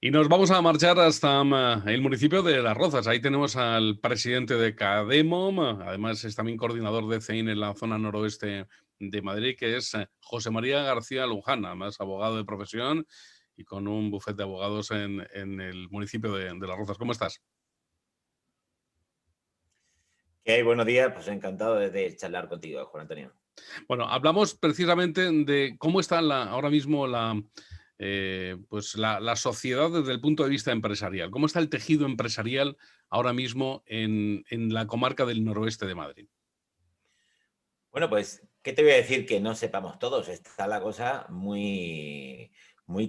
Y nos vamos a marchar hasta el municipio de Las Rozas. Ahí tenemos al presidente de Cademom, además es también coordinador de CEIN en la zona noroeste de Madrid, que es José María García Luján, además abogado de profesión y con un bufete de abogados en el municipio de Las Rozas. ¿Cómo estás? ¿Qué hay? Buenos días, pues encantado de charlar contigo, Juan Antonio. Bueno, hablamos precisamente de cómo está ahora mismo pues la sociedad desde el punto de vista empresarial. ¿Cómo está el tejido empresarial ahora mismo en la comarca del noroeste de Madrid? Bueno, pues, ¿qué te voy a decir que no sepamos todos? Está la cosa muy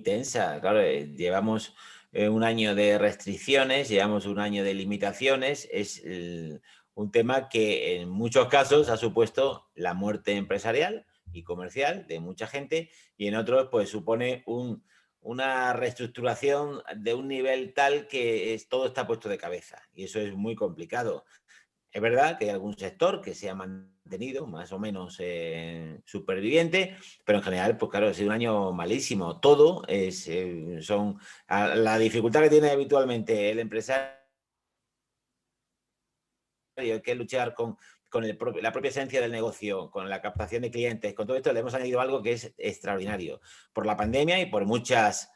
tensa. Claro, llevamos un año de restricciones, llevamos un año de limitaciones. Es un tema que en muchos casos ha supuesto la muerte empresarial y comercial de mucha gente y en otros pues supone una reestructuración de un nivel tal que todo está puesto de cabeza y eso es muy complicado. Es verdad que hay algún sector que se ha mantenido más o menos superviviente, pero en general, pues claro, ha sido un año malísimo. Todo la dificultad que tiene habitualmente el empresario, hay que luchar con la propia esencia del negocio, con la captación de clientes, con todo esto le hemos añadido algo que es extraordinario por la pandemia y por muchas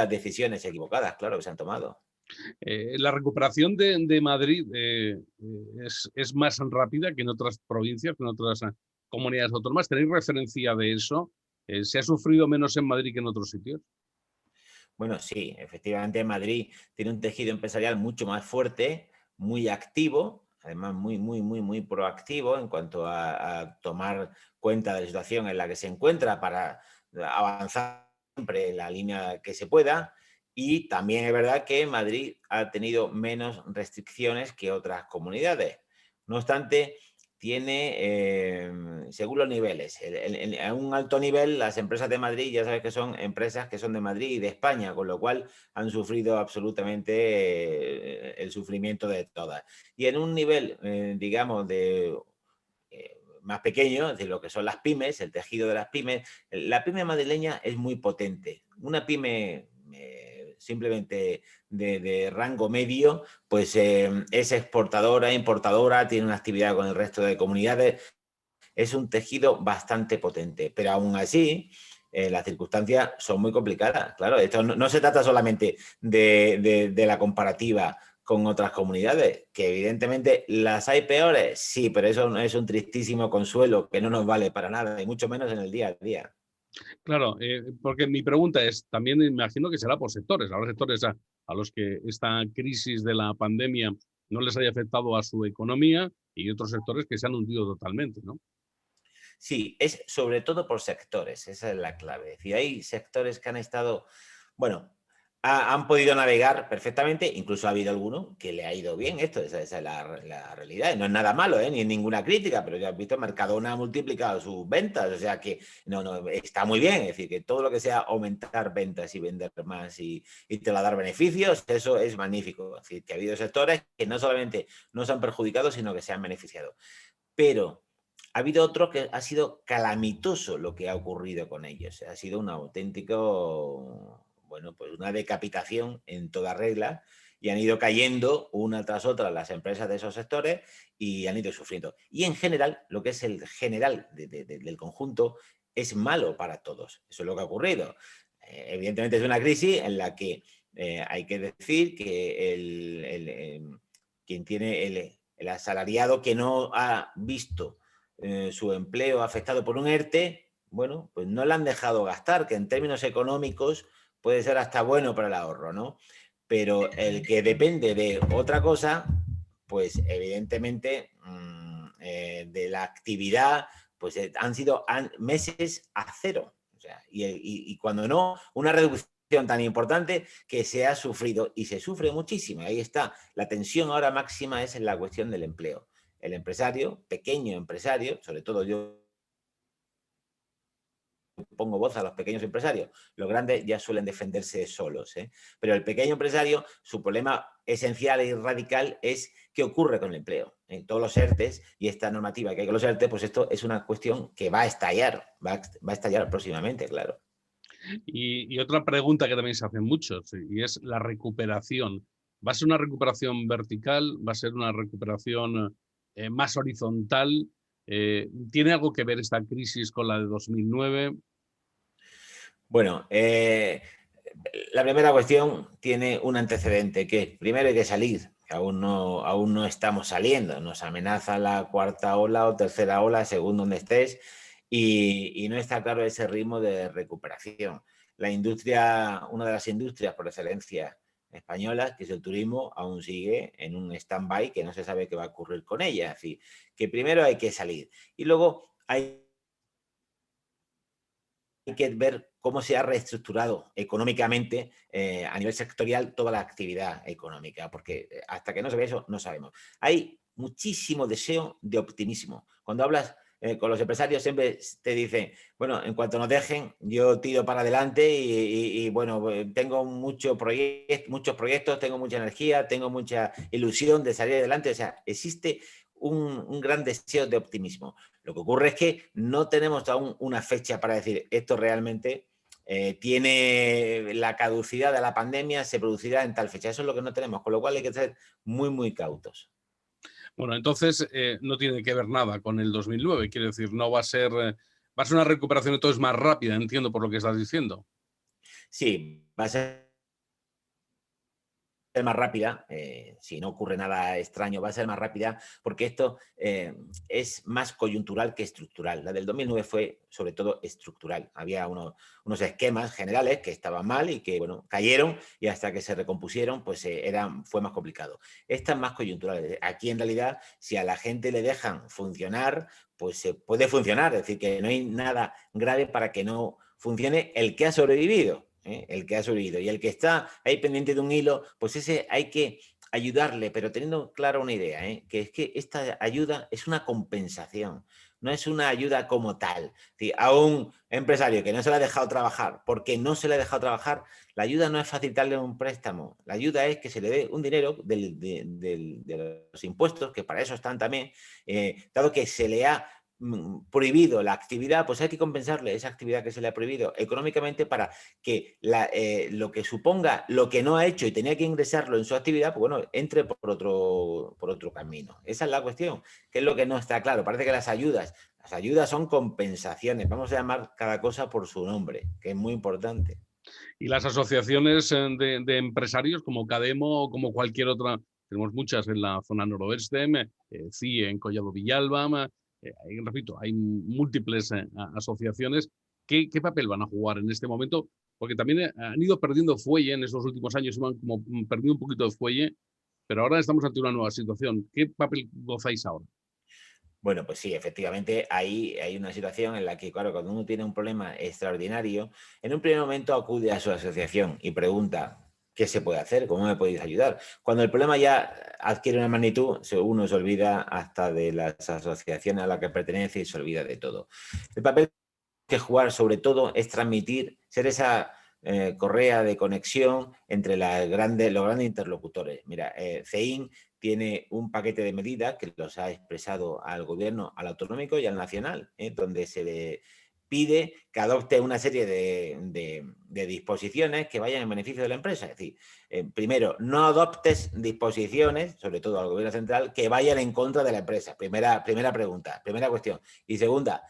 decisiones equivocadas, claro, que se han tomado. La recuperación de Madrid es más rápida que en otras provincias, que en otras comunidades autónomas. ¿Tenéis referencia de eso? ¿Se ha sufrido menos en Madrid que en otros sitios? Bueno, sí, efectivamente Madrid tiene un tejido empresarial mucho más fuerte, muy activo, además muy proactivo en cuanto a tomar cuenta de la situación en la que se encuentra para avanzar siempre en la línea que se pueda. Y también es verdad que Madrid ha tenido menos restricciones que otras comunidades. No obstante, tiene, según los niveles, a un alto nivel, las empresas de Madrid ya sabes que son empresas que son de Madrid y de España, con lo cual han sufrido absolutamente el sufrimiento de todas. Y en un nivel, digamos, más pequeño, de lo que son las pymes, el tejido de las pymes, la pyme madrileña es muy potente. Una pyme simplemente de rango medio, pues es exportadora, importadora, tiene una actividad con el resto de comunidades, es un tejido bastante potente, pero aún así las circunstancias son muy complicadas. Claro, esto no se trata solamente de la comparativa con otras comunidades, que evidentemente las hay peores, sí, pero eso no es un tristísimo consuelo que no nos vale para nada, y mucho menos en el día a día. Claro, porque mi pregunta es, también me imagino que será por sectores. Habrá sectores a los que esta crisis de la pandemia no les haya afectado a su economía y otros sectores que se han hundido totalmente, ¿no? Sí, es sobre todo por sectores, esa es la clave. Es decir, hay sectores que han estado, bueno, han podido navegar perfectamente, incluso ha habido alguno que le ha ido bien esto, esa es la realidad. No es nada malo, ni ninguna crítica, pero ya has visto, Mercadona ha multiplicado sus ventas, o sea que no, está muy bien, es decir, que todo lo que sea aumentar ventas y vender más y te va a dar beneficios, eso es magnífico. Es decir, que ha habido sectores que no solamente no se han perjudicado, sino que se han beneficiado. Pero ha habido otro que ha sido calamitoso lo que ha ocurrido con ellos. Ha sido un auténtico, bueno, pues una decapitación en toda regla y han ido cayendo una tras otra las empresas de esos sectores y han ido sufriendo. Y en general, lo que es el general del conjunto es malo para todos. Eso es lo que ha ocurrido. Evidentemente es una crisis en la que hay que decir que quien tiene el asalariado que no ha visto su empleo afectado por un ERTE, bueno, pues no le han dejado gastar, que en términos económicos puede ser hasta bueno para el ahorro, ¿no? Pero el que depende de otra cosa, pues evidentemente de la actividad, pues han sido meses a cero. O sea, y cuando no, una reducción tan importante que se ha sufrido y se sufre muchísimo. Ahí está, la tensión ahora máxima es en la cuestión del empleo. El empresario, pequeño empresario, sobre todo yo pongo voz a los pequeños empresarios, los grandes ya suelen defenderse solos, ¿eh? Pero el pequeño empresario, su problema esencial y radical es qué ocurre con el empleo. En todos los ERTES y esta normativa que hay con los ERTES, pues esto es una cuestión que va a estallar próximamente, claro. Y otra pregunta que también se hacen muchos, y es la recuperación. ¿Va a ser una recuperación vertical? ¿Va a ser una recuperación más horizontal? ¿Tiene algo que ver esta crisis con la de 2009? Bueno, la primera cuestión tiene un antecedente, que primero hay que salir, que aún no estamos saliendo, nos amenaza la cuarta ola o tercera ola, según donde estés, y no está claro ese ritmo de recuperación. La industria, una de las industrias por excelencia españolas, que es el turismo, aún sigue en un stand-by que no se sabe qué va a ocurrir con ella. Así que primero hay que salir y luego hay que ver cómo se ha reestructurado económicamente a nivel sectorial toda la actividad económica, porque hasta que no se ve eso no sabemos. Hay muchísimo deseo de optimismo. Cuando hablas con los empresarios siempre te dicen, bueno, en cuanto nos dejen, yo tiro para adelante y bueno, tengo muchos proyectos, tengo mucha energía, tengo mucha ilusión de salir adelante. O sea, existe un gran deseo de optimismo. Lo que ocurre es que no tenemos aún una fecha para decir esto realmente tiene la caducidad de la pandemia, se producirá en tal fecha. Eso es lo que no tenemos, con lo cual hay que ser muy, muy cautos. Bueno, entonces no tiene que ver nada con el 2009. Quiero decir, no va a ser una recuperación entonces más rápida, entiendo por lo que estás diciendo. Sí, va a ser más rápida, si no ocurre nada extraño, va a ser más rápida, porque esto es más coyuntural que estructural. La del 2009 fue sobre todo estructural. Había unos esquemas generales que estaban mal y que, bueno, cayeron y hasta que se recompusieron, pues fue más complicado. Esta es más coyuntural. Aquí, en realidad, si a la gente le dejan funcionar, pues se puede funcionar. Es decir, que no hay nada grave para que no funcione el que ha sobrevivido. El que ha sobrevivido. Y el que está ahí pendiente de un hilo, pues ese hay que ayudarle, pero teniendo clara una idea, que es que esta ayuda es una compensación, no es una ayuda como tal. Sí, a un empresario que no se le ha dejado trabajar, porque no se le ha dejado trabajar, la ayuda no es facilitarle un préstamo, la ayuda es que se le dé un dinero de los impuestos, que para eso están también, dado que se le ha prohibido la actividad, pues hay que compensarle esa actividad que se le ha prohibido económicamente para que lo que suponga lo que no ha hecho y tenía que ingresarlo en su actividad, pues bueno, entre por otro camino. Esa es la cuestión, que es lo que no está claro. Parece que las ayudas son compensaciones. Vamos a llamar cada cosa por su nombre, que es muy importante. Y las asociaciones de empresarios como Cademo o como cualquier otra, tenemos muchas en la zona noroeste, CIE en Collado Villalba, repito, hay múltiples asociaciones. ¿Qué papel van a jugar en este momento? Porque también han ido perdiendo fuelle en estos últimos años, van como perdiendo un poquito de fuelle, pero ahora estamos ante una nueva situación. ¿Qué papel gozáis ahora? Bueno, pues sí, efectivamente, ahí hay una situación en la que, claro, cuando uno tiene un problema extraordinario, en un primer momento acude a su asociación y pregunta, ¿qué se puede hacer? ¿Cómo me podéis ayudar? Cuando el problema ya adquiere una magnitud, uno se olvida hasta de las asociaciones a las que pertenece y se olvida de todo. El papel que jugar sobre todo es transmitir, ser esa correa de conexión entre los grandes interlocutores. Mira, CEIN tiene un paquete de medidas que los ha expresado al gobierno, al autonómico y al nacional, donde se le pide que adopte una serie de disposiciones que vayan en beneficio de la empresa. Es decir, primero, no adoptes disposiciones, sobre todo al gobierno central, que vayan en contra de la empresa. Primera pregunta, primera cuestión. Y segunda,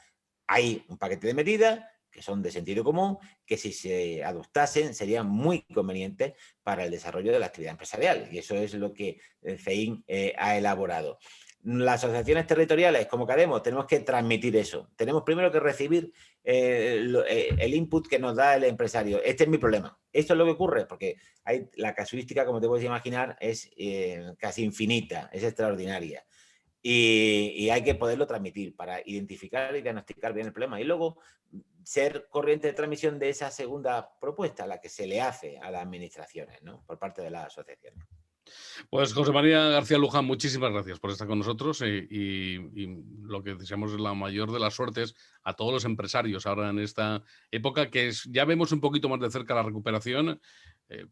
hay un paquete de medidas que son de sentido común, que si se adoptasen serían muy convenientes para el desarrollo de la actividad empresarial. Y eso es lo que CEIN ha elaborado. Las asociaciones territoriales, como Cademo, tenemos que transmitir eso. Tenemos primero que recibir el input que nos da el empresario. Este es mi problema. Esto es lo que ocurre, porque la casuística, como te puedes imaginar, es casi infinita, es extraordinaria. Y hay que poderlo transmitir para identificar y diagnosticar bien el problema. Y luego ser corriente de transmisión de esa segunda propuesta, la que se le hace a las administraciones, ¿no? Por parte de las asociaciones. Pues José María García Luján, muchísimas gracias por estar con nosotros y lo que deseamos es la mayor de las suertes a todos los empresarios ahora en esta época ya vemos un poquito más de cerca la recuperación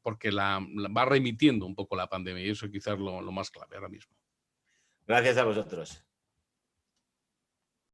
porque la va remitiendo un poco la pandemia y eso quizás lo más clave ahora mismo. Gracias a vosotros.